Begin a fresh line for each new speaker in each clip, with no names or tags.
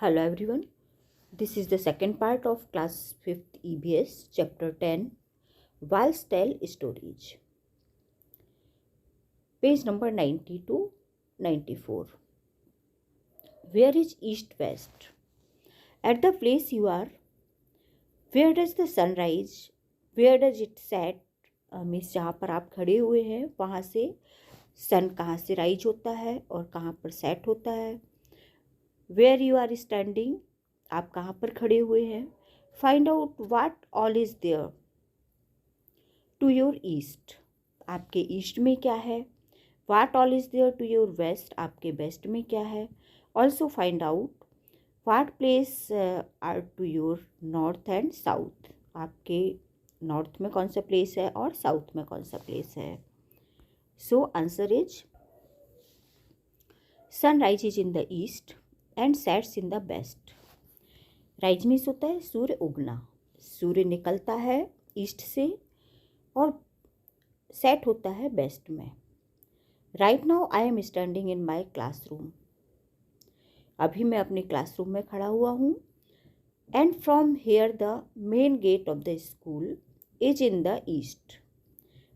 Hello everyone. This is the second part of class 5th EBS chapter 10 Walls Tell Stories. Page number 90 to 94. Where is east west? At the place you are, where does the sun rise? Where does it set? Means जहाँ पर आप खड़े हुए हैं वहाँ से सन कहाँ से राइज होता है और कहाँ पर सेट होता है. वेयर यू आर स्टैंडिंग, आप कहाँ पर खड़े हुए हैं. Find out what all is there to your east, आपके ईस्ट में क्या है. What all is there to your west, आपके वेस्ट में क्या है. Also find out what place are to your north and south, आपके नॉर्थ में कौन सा प्लेस है और साउथ में कौन सा प्लेस है. So answer is sun rise is in the east and sets in the west. Rise means होता है सूर्य उगना, सूर्य निकलता है ईस्ट से और सेट होता है वेस्ट में. Right now I am standing in my classroom, अभी मैं अपने क्लासरूम में खड़ा हुआ हूँ. And from here the main gate of the school is in the east,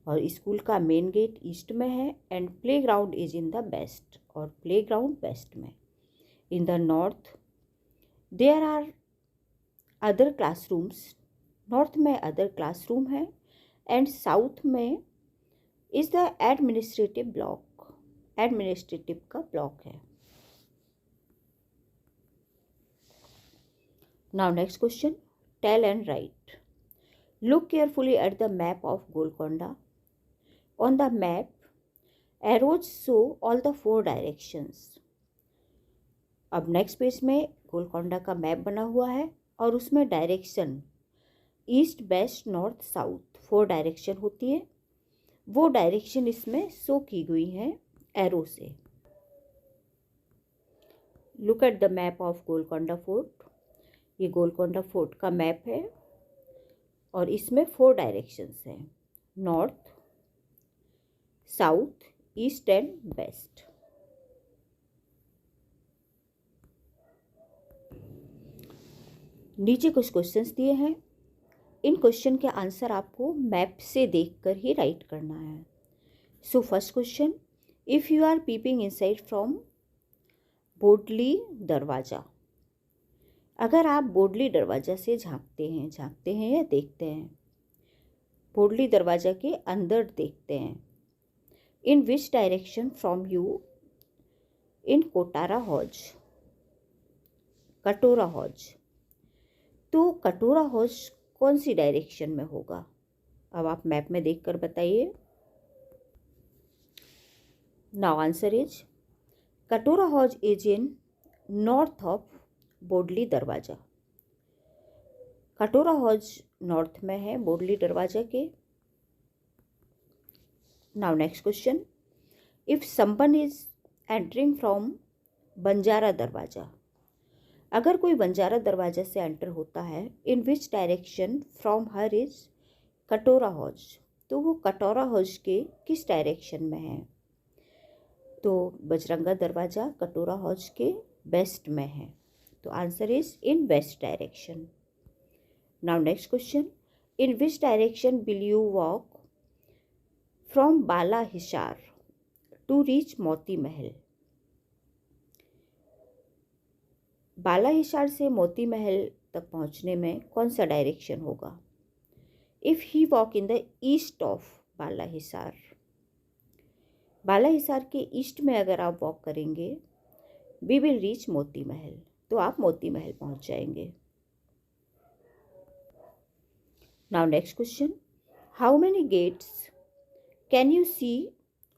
और स्कूल का मेन गेट ईस्ट में है. And playground is in the west, और प्ले ग्राउंड वेस्ट में. In the north there are other classrooms, north में other classroom है. And south में is the administrative block, administrative का block है. Now next question, tell and write. Look carefully at the map of Golconda. On the map arrows show all the 4 directions. अब next page में गोलकोंडा का map बना हुआ है और उसमें direction east west north south 4 direction होती है. वो डायरेक्शन इसमें शो की गई हैं एरो से. Look at the map of Golconda fort. ये गोलकोंडा फोर्ट का मैप है और इसमें 4 डायरेक्शंस हैं, north south east and west. नीचे कुछ क्वेश्चंस दिए हैं. इन क्वेश्चन के आंसर आपको मैप से देखकर ही राइट करना है. So first question, if you are peeping inside from Bodli Darwaza. अगर आप बोडली दरवाज़ा से झांकते हैं या देखते हैं, बोडली दरवाज़ा के अंदर देखते हैं. In which direction from you in Kotara Hauz, Katora Hauz. तो कटोरा हॉज कौन सी डायरेक्शन में होगा, अब आप मैप में देखकर बताइए. Now answer is Katora Hauz is in north of Bodli Darwaza. Katora Hauz north में है बोडली दरवाज़ा के. Now next question, if someone is entering from Banjara Darwaza. अगर कोई बंजारा दरवाज़ा से एंटर होता है, in which direction from her is Katora Hauz. तो वो कटोरा हॉज के किस डायरेक्शन में है. तो बजरंगा दरवाज़ा कटोरा हॉज के वेस्ट में है, तो answer is in west direction. Now next question, in which direction will you walk from Bala Hisar to reach Moti Mahal. बाला हिसार से मोती महल तक पहुंचने में कौन सा डायरेक्शन होगा. If he walk in the east of Bala Hisar, Bala Hisar के ईस्ट में अगर आप वॉक करेंगे, वी विल रीच मोती महल, तो आप मोती महल पहुंच जाएंगे. Now next question, how many gates can you see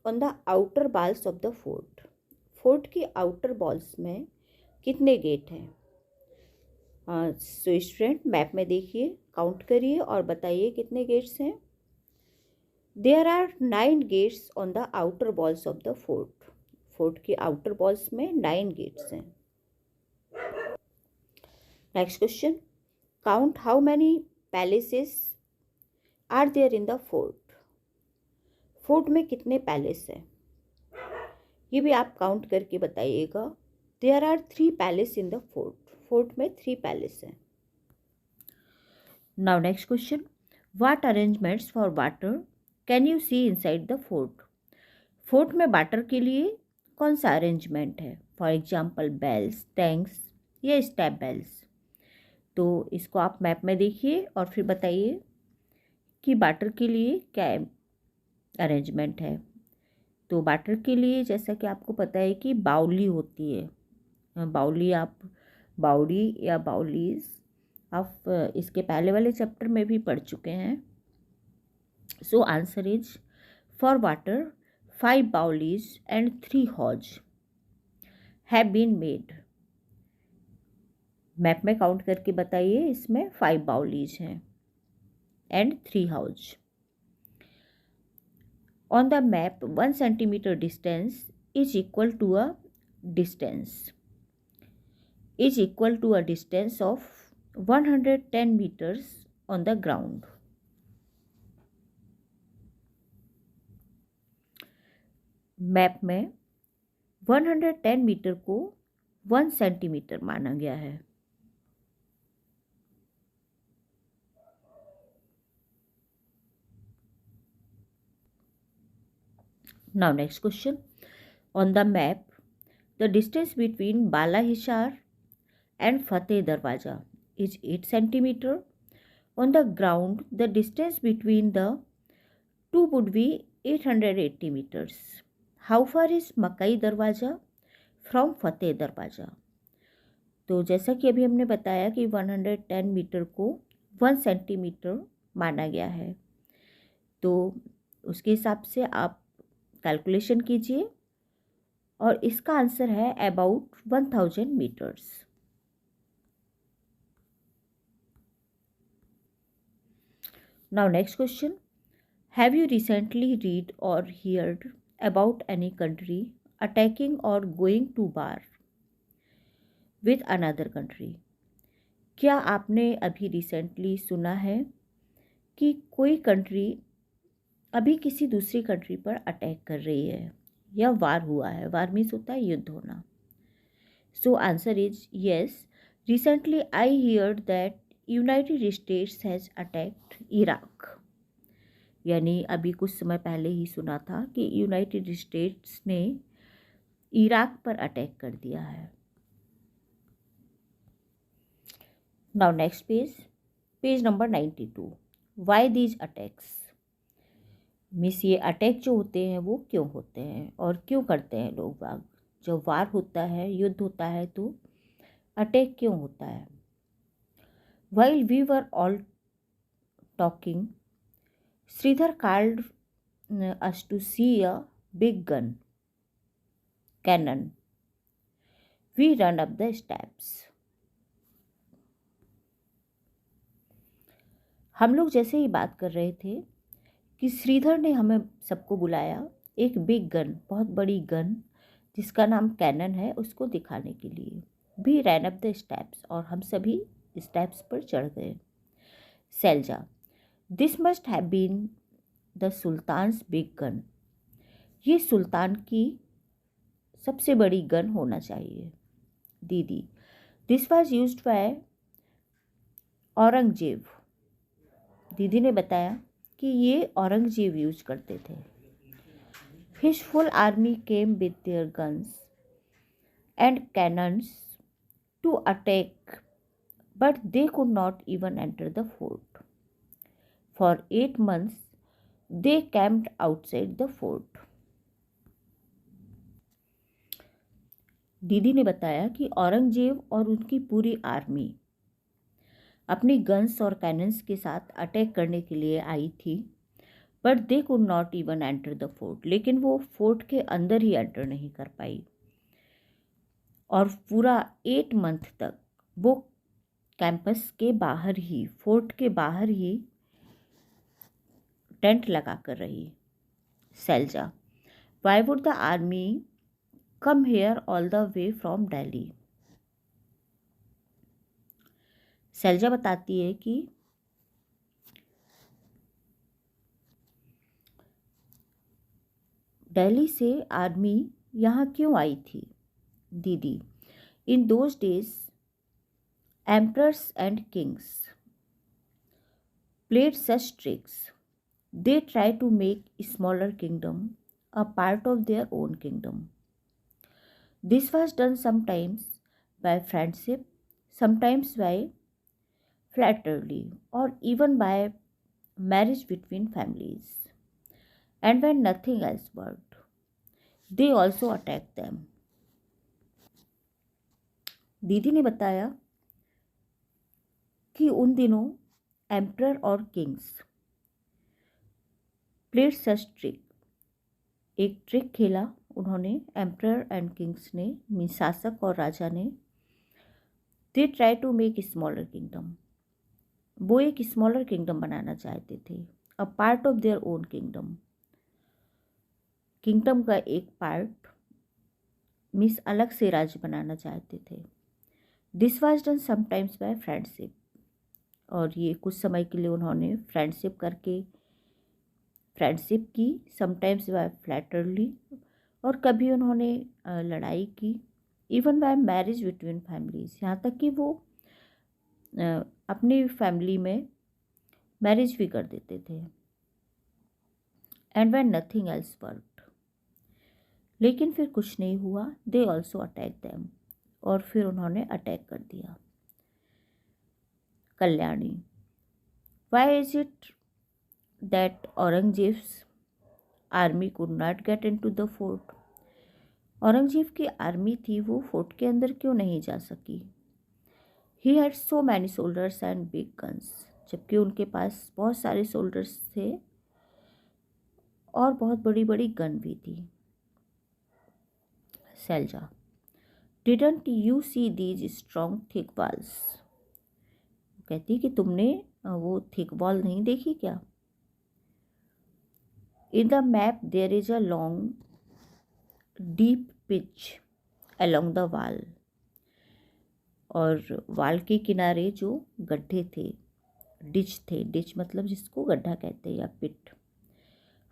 on the outer walls of the fort. Fort के आउटर वॉल्स में कितने गेट हैं. सो स्टूडेंट मैप में देखिए, काउंट करिए और बताइए कितने गेट्स हैं. There are 9 gates on the outer walls of the fort. Fort के आउटर वॉल्स में 9 गेट्स हैं. Next question, count how many palaces are there in the fort. Fort में कितने पैलेस हैं, ये भी आप काउंट करके बताइएगा. There are 3 palace in the fort. Fort में 3 पैलेस हैं। Now next question, what arrangements for water can you see inside the fort? Fort में वाटर के लिए कौन सा अरेंजमेंट है? फॉर एग्जाम्पल बेल्स, टैंक्स या स्टेप बेल्स। तो इसको आप मैप में देखिए और फिर बताइए कि वाटर के लिए क्या अरेंजमेंट है। तो वाटर के लिए जैसा कि आपको पता है कि बाउली होती है। बाउली आप बाउडी या बाउलीज आप इसके पहले वाले चैप्टर में भी पढ़ चुके हैं। So answer is for water 5 baolis and 3 hauz have been made. Map में काउंट करके बताइए, इसमें 5 बाउलीज हैं and 3 hauz. On the map, 1 centimeter distance is equal to a distance of 110 meters on the ground. Map में 110 मीटर को 1 सेंटीमीटर माना गया है। Now next question. On the map, the distance between Bala Hisar and Fateh Darwaja is 8 centimeter. On the ground, the distance between the two would be 880 meters. How far is Makai Darwaja from Fateh Darwaja? तो जैसा कि अभी हमने बताया कि 110 metre को 1 centimetre माना गया है, तो उसके हिसाब से आप कैलकुलेशन कीजिए और इसका आंसर है about 1000 metres. Now next question, have you recently read or heard about any country attacking or going to war with another country? क्या आपने अभी रिसेंटली सुना है कि कोई कंट्री अभी किसी दूसरी कंट्री पर अटैक कर रही है या वार हुआ है? वार मीन्स होता है युद्ध होना। सो answer is yes, recently I heard that United states has attacked Iraq. यानी अभी कुछ समय पहले ही सुना था कि यूनाइटेड स्टेट्स ने इराक पर अटैक कर दिया है। Now next page number 92, why these attacks? Miss ये अटैक जो होते हैं वो क्यों होते हैं और क्यों करते हैं लोग बाग? जब वार होता है, युद्ध होता है, तो अटैक क्यों होता है? While we were all talking, Sridhar called us to see a big cannon. We ran up the steps. हम लोग जैसे ही बात कर रहे थे कि श्रीधर ने हमें सबको बुलाया एक बिग गन, बहुत बड़ी गन जिसका नाम कैनन है, उसको दिखाने के लिए। We ran up the steps, और हम सभी स्टेप्स पर चढ़ गए। Sailaja, this must have been the sultan's big gun. ये सुल्तान की सबसे बड़ी गन होना चाहिए। दीदी, this was used by Aurangzeb. दीदी ने बताया कि ये औरंगजेब यूज करते थे। His full army came with their guns and cannons to attack, but they could not even enter the fort. For 8 months, they camped outside the fort. दीदी ने बताया कि औरंगजेब और उनकी पूरी आर्मी अपनी गन्स और कैनन्स के साथ अटैक करने के लिए आई थी, but they could not even enter the fort. लेकिन वो फोर्ट के अंदर ही एंटर नहीं कर पाई, और पूरा 8 मंथ तक वो कैंपस के बाहर ही, फोर्ट के बाहर ही टेंट लगा कर रही। Selja, why would the army come here all the way from Delhi? Selja बताती है कि दिल्ली से आर्मी यहाँ क्यों आई थी? दीदी, in those days Emperors and kings played such tricks. They tried to make smaller kingdom a part of their own kingdom. This was done sometimes by friendship, sometimes by flattery, or even by marriage between families. And when nothing else worked, they also attacked them. दीदी ने बताया कि उन दिनों emperor और kings played such trick, एक trick खेला उन्होंने, एम्परर एंड किंग्स ने, मीन शासक और राजा ने। They try to make smaller kingdom, वो एक स्मॉलर किंगडम बनाना चाहते थे, a part of their own kingdom, kingdom का एक पार्ट, मीन्स अलग से राज्य बनाना चाहते थे। This was done sometimes by friendship, और ये कुछ समय के लिए उन्होंने फ्रेंडशिप की, समटाइम्स बाय फ्लैटरली, और कभी उन्होंने लड़ाई की, even bye marriage between families, यहाँ तक कि वो अपनी फैमिली में मैरिज भी कर देते थे। And when nothing else worked, लेकिन फिर कुछ नहीं हुआ, दे ऑल्सो अटैक दैम, और फिर उन्होंने अटैक कर दिया। Kalyani, why is it that Aurangzeb's army could not get into the fort? Aurangzeb की आर्मी थी, वो फोर्ट के अंदर क्यों नहीं जा सकी? He had so many soldiers and big guns, जबकि उनके पास बहुत सारे सोल्जर्स थे और बहुत बड़ी बड़ी गन भी थी। Sailaja, didn't you see these strong thick walls? कहती कि तुमने वो थिक वॉल नहीं देखी क्या? In the map there is a long deep pitch along the wall, और वाल के किनारे जो गड्ढे थे, डिच मतलब जिसको गड्ढा कहते हैं, या pit.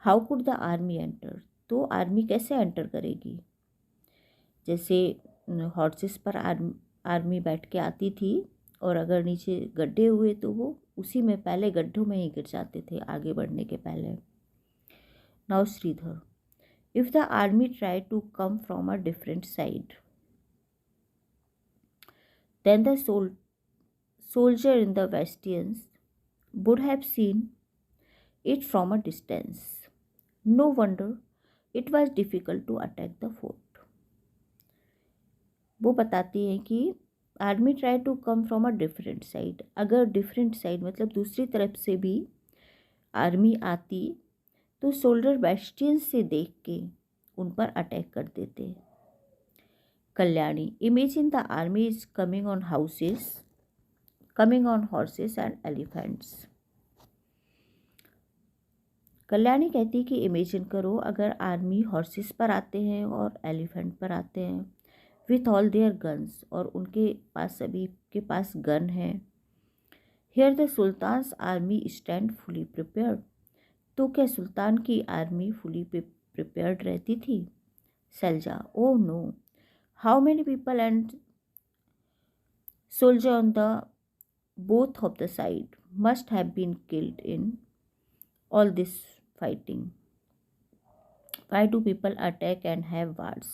How could the army enter? तो आर्मी कैसे एंटर करेगी? जैसे हॉर्सेस पर आर्मी बैठ के आती थी, और अगर नीचे गड्ढे हुए तो वो उसी में पहले गड्ढों में ही गिर जाते थे आगे बढ़ने के पहले। Now Sridhar, if the army try to come from a different side, then the soldier in the bastions would have seen it from a distance. No wonder it was difficult to attack the fort. वो बताती हैं कि army try to come from a different side, अगर different side मतलब दूसरी तरफ से भी आर्मी आती तो सोल्जर बेस्टियन से देख के उन पर अटैक कर देते। Kalyani, imagine the army is coming on horses and elephants. Kalyani कहती कि इमेजिन करो अगर आर्मी हॉर्सेस पर आते हैं और एलिफेंट पर आते हैं, विथ ऑल देयर गन्स, और उनके पास सभी के पास गन है। Here the sultan's army stand fully prepared, तो क्या सुल्तान की आर्मी फुली प्रिपेयर्ड रहती थी? Sailaja, oh no, how many people and soldier on the both of the side must have been killed in all this fighting? Why do people attack and have wars?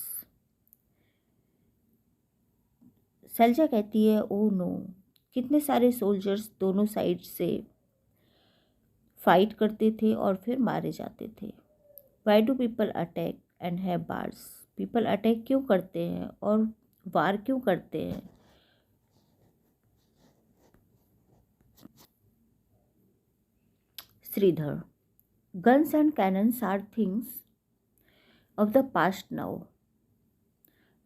Selja कहती है, oh no, कितने सारे soldiers दोनों side से fight करते थे और फिर मारे जाते थे। Why do people attack and have wars? People attack क्यों करते हैं और वार क्यों करते हैं? Shridhar, guns and cannons are things of the past now.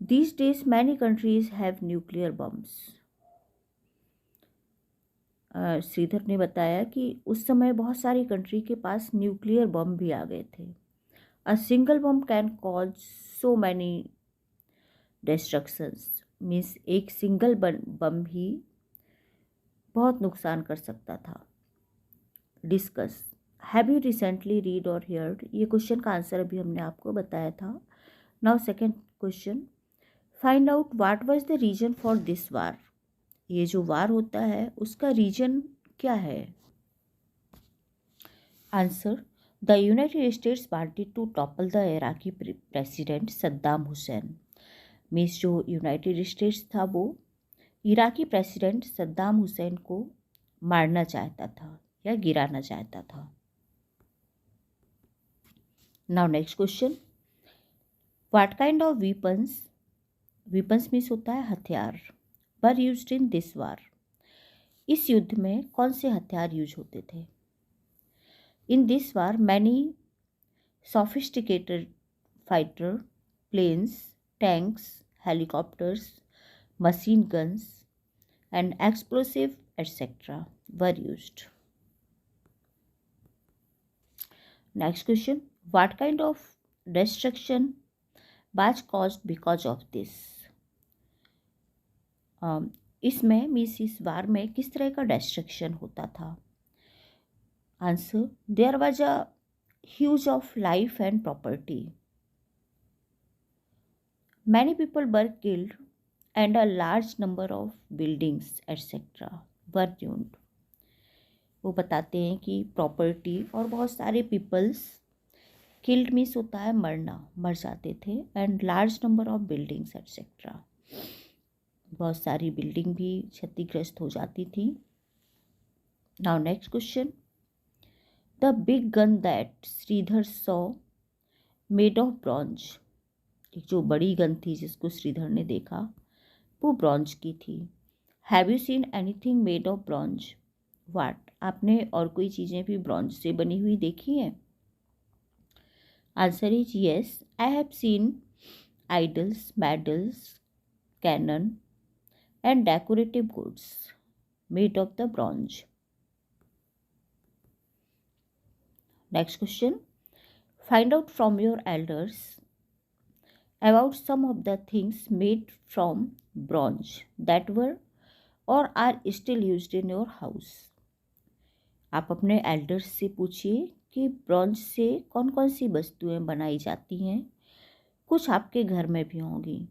These days many countries have nuclear bombs. Shridhar ने बताया कि उस समय बहुत सारी कंट्री के पास न्यूक्लियर बम भी आ गए थे। A single bomb can cause so many destructions, means एक सिंगल बम भी बहुत नुकसान कर सकता था। Discuss, have you recently read or heard? ये क्वेश्चन का आंसर अभी हमने आपको बताया था। Now second question, find out what was the reason for this war? ये जो वार होता है उसका रीजन क्या है? Answer, the United States wanted to topple the Iraqi president Saddam Hussain. Means जो यूनाइटेड स्टेट्स था वो इराकी प्रेसिडेंट सद्दाम हुसैन को मारना चाहता था या गिराना चाहता था। Now next question, what kind of weapons, weapons means होता है हथियार, वर यूज्ड इन दिस वार, इस युद्ध में कौन से हथियार यूज होते थे? In this war many sophisticated fighter planes, tanks, helicopters, machine guns, and explosive etc. were used. Next question, what kind of destruction was caused because of this? इसमें means इस वार में किस तरह का डिस्ट्रक्शन होता था? Answer, there was a huge of life and property, many people were killed and a large number of buildings etc. were ruined. वो बताते हैं कि प्रॉपर्टी और बहुत सारे पीपल्स, किल्ड मीन्स होता है मरना, मर जाते थे, and large number of buildings etcetera, बहुत सारी बिल्डिंग भी क्षतिग्रस्त हो जाती थी। Now next question, the big gun that Sridhar saw made of bronze, एक जो बड़ी गन थी जिसको श्रीधर ने देखा वो ब्रॉन्ज की थी। Have you seen anything made of bronze? What, आपने और कोई चीज़ें भी ब्रॉन्ज से बनी हुई देखी हैं? Answer is yes, I have seen idols, medals, cannon and decorative goods made of the bronze. Next question, find out from your elders about some of the things made from bronze that were or are still used in your house. आप अपने elders से पूछिए कि bronze से कौन कौन सी वस्तुएं बनाई जाती हैं, कुछ आपके घर में भी होंगी।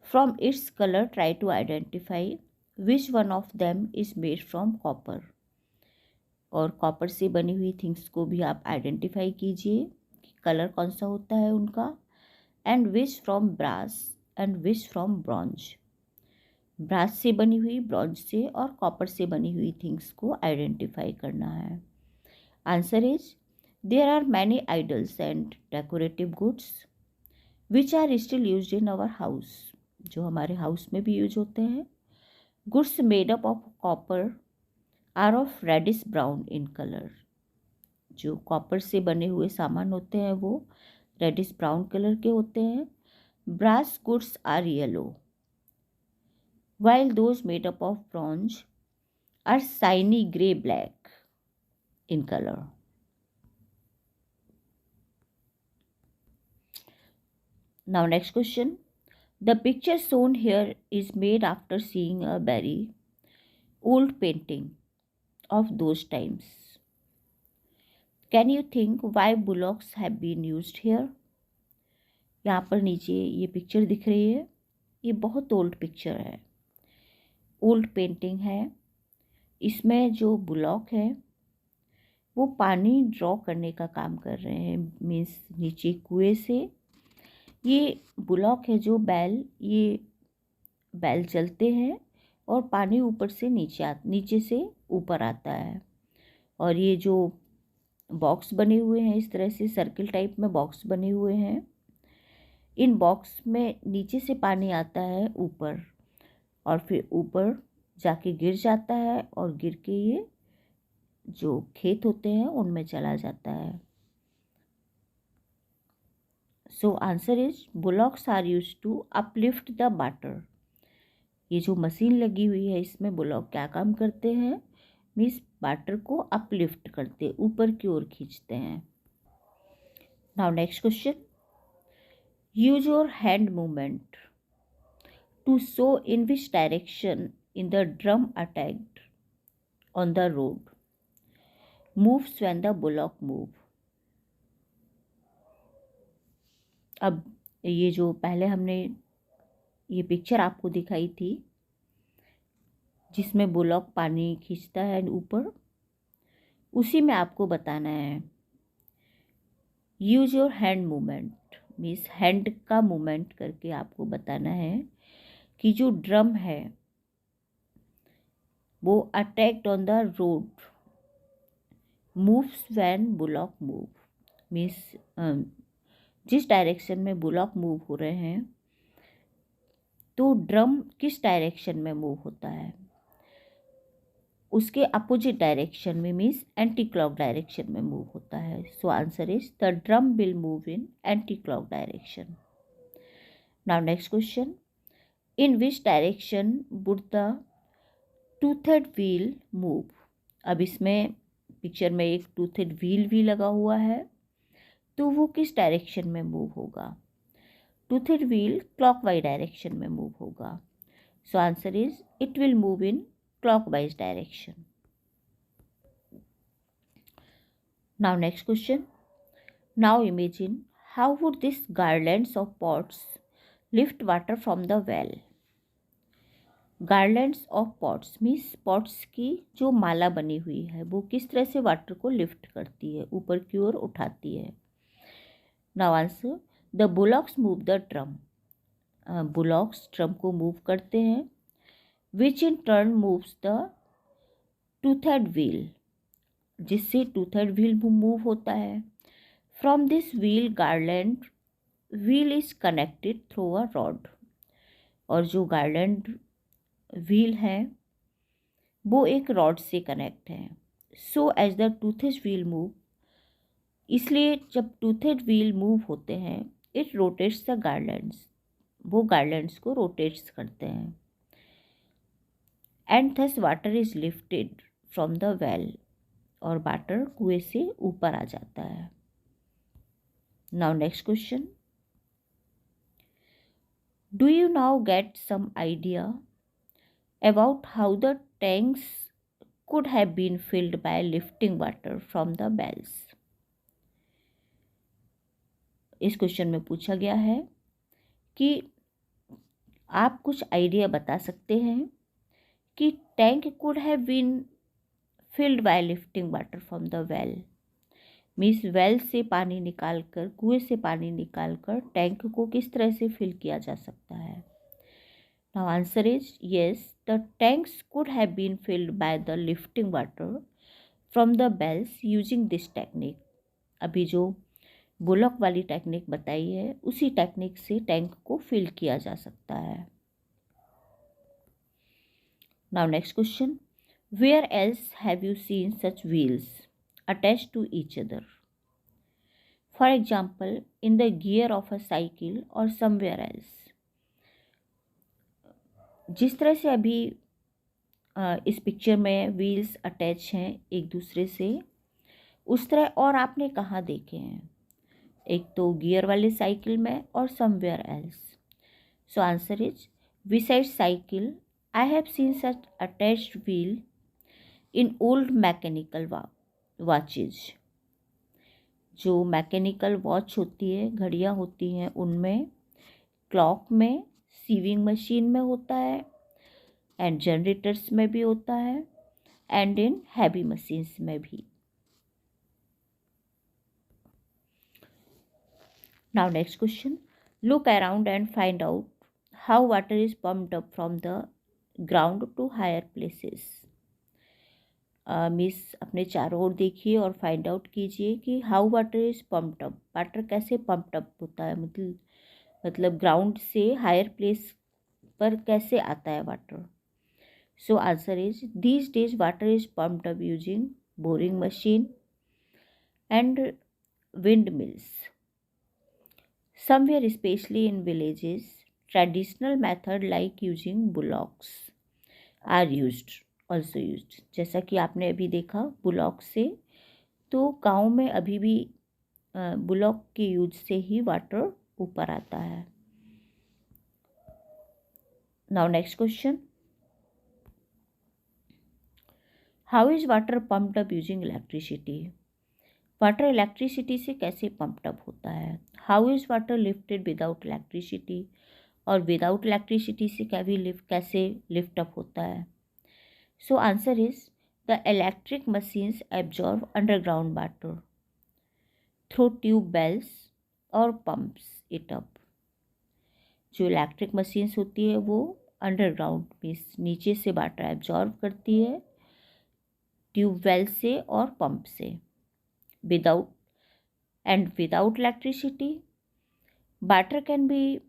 From its colour try to identify which one of them is made from copper, और कॉपर से बनी हुई थिंग्स को भी आप आइडेंटिफाई कीजिए कि कलर कौन सा होता है उनका। And which from brass and which from bronze, brass से बनी हुई, ब्रॉन्ज से और कॉपर से बनी हुई थिंग्स को आइडेंटिफाई करना है। Answer is, there are many idols and decorative goods which are still used in our house, जो हमारे हाउस में भी यूज होते हैं। Goods made up of copper are of reddish brown in colour, जो कॉपर से बने हुए सामान होते हैं वो रेडिश ब्राउन कलर के होते हैं। Brass goods are yellow while those made up of bronze are shiny grey black in color. Now next question, the picture shown here is made after seeing a very old painting of those times. Can you think why bullocks have been used here? यहाँ पर नीचे ये picture दिख रही है, ये बहुत old picture है, ओल्ड पेंटिंग है। इसमें जो बुलॉक है वो पानी ड्रॉ करने का काम कर रहे हैं, मीन्स नीचे कुएं से ये बुलॉक है जो बैल, ये बैल चलते हैं और पानी ऊपर से नीचे से ऊपर आता है। और ये जो बॉक्स बने हुए हैं इस तरह से सर्किल टाइप में बॉक्स बने हुए हैं, इन बॉक्स में नीचे से पानी आता है ऊपर और फिर ऊपर जाके गिर जाता है और गिर के ये जो खेत होते हैं उनमें चला जाता है। So answer is, bullocks are used to uplift the water. ये जो मशीन लगी हुई है इसमें बुलॉक क्या काम करते हैं, मीन्स वाटर को अपलिफ्ट करते, ऊपर की ओर खींचते हैं। Now next question, use your hand movement to show in which direction in the drum attacked on the road moves when the bullock move. अब ये जो पहले हमने ये पिक्चर आपको दिखाई थी, जिसमें बुलॉक पानी खींचता है ऊपर, उसी में आपको बताना है। Use your hand movement, means hand का मूवमेंट करके आपको बताना है कि जो ड्रम है वो attacked on the road, moves when bullock move, means जिस डायरेक्शन में बुलॉक मूव हो रहे हैं तो ड्रम किस डायरेक्शन में मूव होता है, उसके अपोजिट डायरेक्शन में, मीन्स एंटी क्लॉक डायरेक्शन में मूव होता है। So answer is the drum will move in anti clock direction. Now next question, in which direction would the toothed wheel move. अब इसमें पिक्चर में एक टूथेड व्हील भी लगा हुआ है, तो वो किस डायरेक्शन में मूव होगा। टूथेड व्हील क्लॉकवाइज डायरेक्शन में मूव होगा। सो answer is it will move in clockwise direction. Now next question. Now imagine how would these garlands of pots lift water from the well. Garlands of pots means pots की जो माला बनी हुई है वो किस तरह से वाटर को लिफ्ट करती है, ऊपर की ओर उठाती है। Now answer, the bullocks move the drum. Bullocks drum को मूव करते हैं, which in turn moves the toothed wheel, जिससे टूथेड व्हील मूव होता है। From this wheel garland, wheel is connected through a rod, और जो गार्लैंड व्हील है वो एक रॉड से कनेक्ट है। So as the toothed wheel move, इसलिए जब टूथेड व्हील मूव होते हैं इट रोटेट्स द गार्लैंड्स, वो गार्लैंड्स को रोटेट्स करते हैं। And thus water is lifted from the well, और वाटर कुएं से ऊपर आ जाता है। Now next question, do you now get some idea about how the tanks could have been filled by lifting water from the wells. इस question में पूछा गया है कि आप कुछ आइडिया बता सकते हैं कि tank could have been filled by lifting water from the well, means well से पानी निकालकर, कुएं से पानी निकालकर टैंक को किस तरह से फिल किया जा सकता है। Now answer is yes, the tanks could have been filled by the lifting water from the wells using this technique. अभी जो बुलॉक वाली टेक्निक बताई है उसी टेक्निक से टैंक को फिल किया जा सकता है। Now next question, where else have you seen such wheels attached to each other? For example, in the gear of a cycle or somewhere else. जिस तरह से अभी इस पिक्चर में व्हील्स अटैच हैं एक दूसरे से, उस तरह और आपने कहाँ देखे हैं, एक तो गियर वाले साइकिल में और somewhere else. So answer is, beside cycle I have scene such attached wheel in old mechanical watches. जो मैकेनिकल वॉच होती है, घड़ियाँ होती हैं, उनमें क्लॉक में, सीविंग मशीन में होता है, एंड जनरेटर्स में भी होता है, एंड इन हैवी मशीन्स में भी। Now next question, look around and find out how water is pumped up from the ground to higher places. Miss अपने चारों ओर देखिए और फाइंड आउट कीजिए कि how water is pumped up, water कैसे पम्प्ड अप होता है, मतलब ग्राउंड से हायर प्लेस पर कैसे आता है water. So answer is, these days water is pumped up using boring machine and windmills. Somewhere specially in villages traditional method like using bullocks are used, also used. जैसा कि आपने अभी देखा bullock से, तो गाँव में अभी भी बुलॉक के यूज से ही वाटर ऊपर आता है। Now next question, how is water pumped up using electricity. Water electricity से कैसे पम्प्ड अप होता है। How is water lifted without electricity, और विदाउट इलेक्ट्रिसिटी से कैसे लिफ्ट अप होता है। So answer is the electric machines absorb underground water through tube bells or pumps it up. जो इलेक्ट्रिक मशीन्स होती है वो अंडरग्राउंड में नीचे से वाटर एब्जॉर्ब करती है ट्यूबवेल से और पंप से। Without electricity, water can be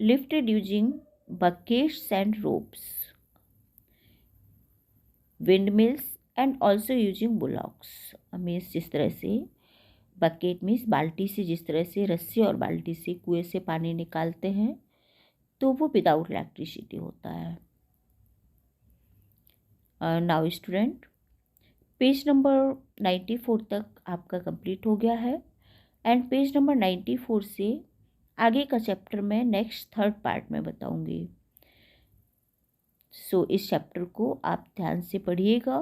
lifted using buckets and ropes, windmills and also using bullocks। Means जिस तरह से बकेट मीन्स बाल्टी से जिस तरह से रस्सी और बाल्टी से कुएं से पानी निकालते हैं तो वो विदाउट इलेक्ट्रिसिटी होता है। नाउ स्टूडेंट, पेज नंबर 94 तक आपका कंप्लीट हो गया है एंड पेज नंबर 94 से आगे का चैप्टर मैं नेक्स्ट थर्ड पार्ट में बताऊंगी। सो इस चैप्टर को आप ध्यान से पढ़िएगा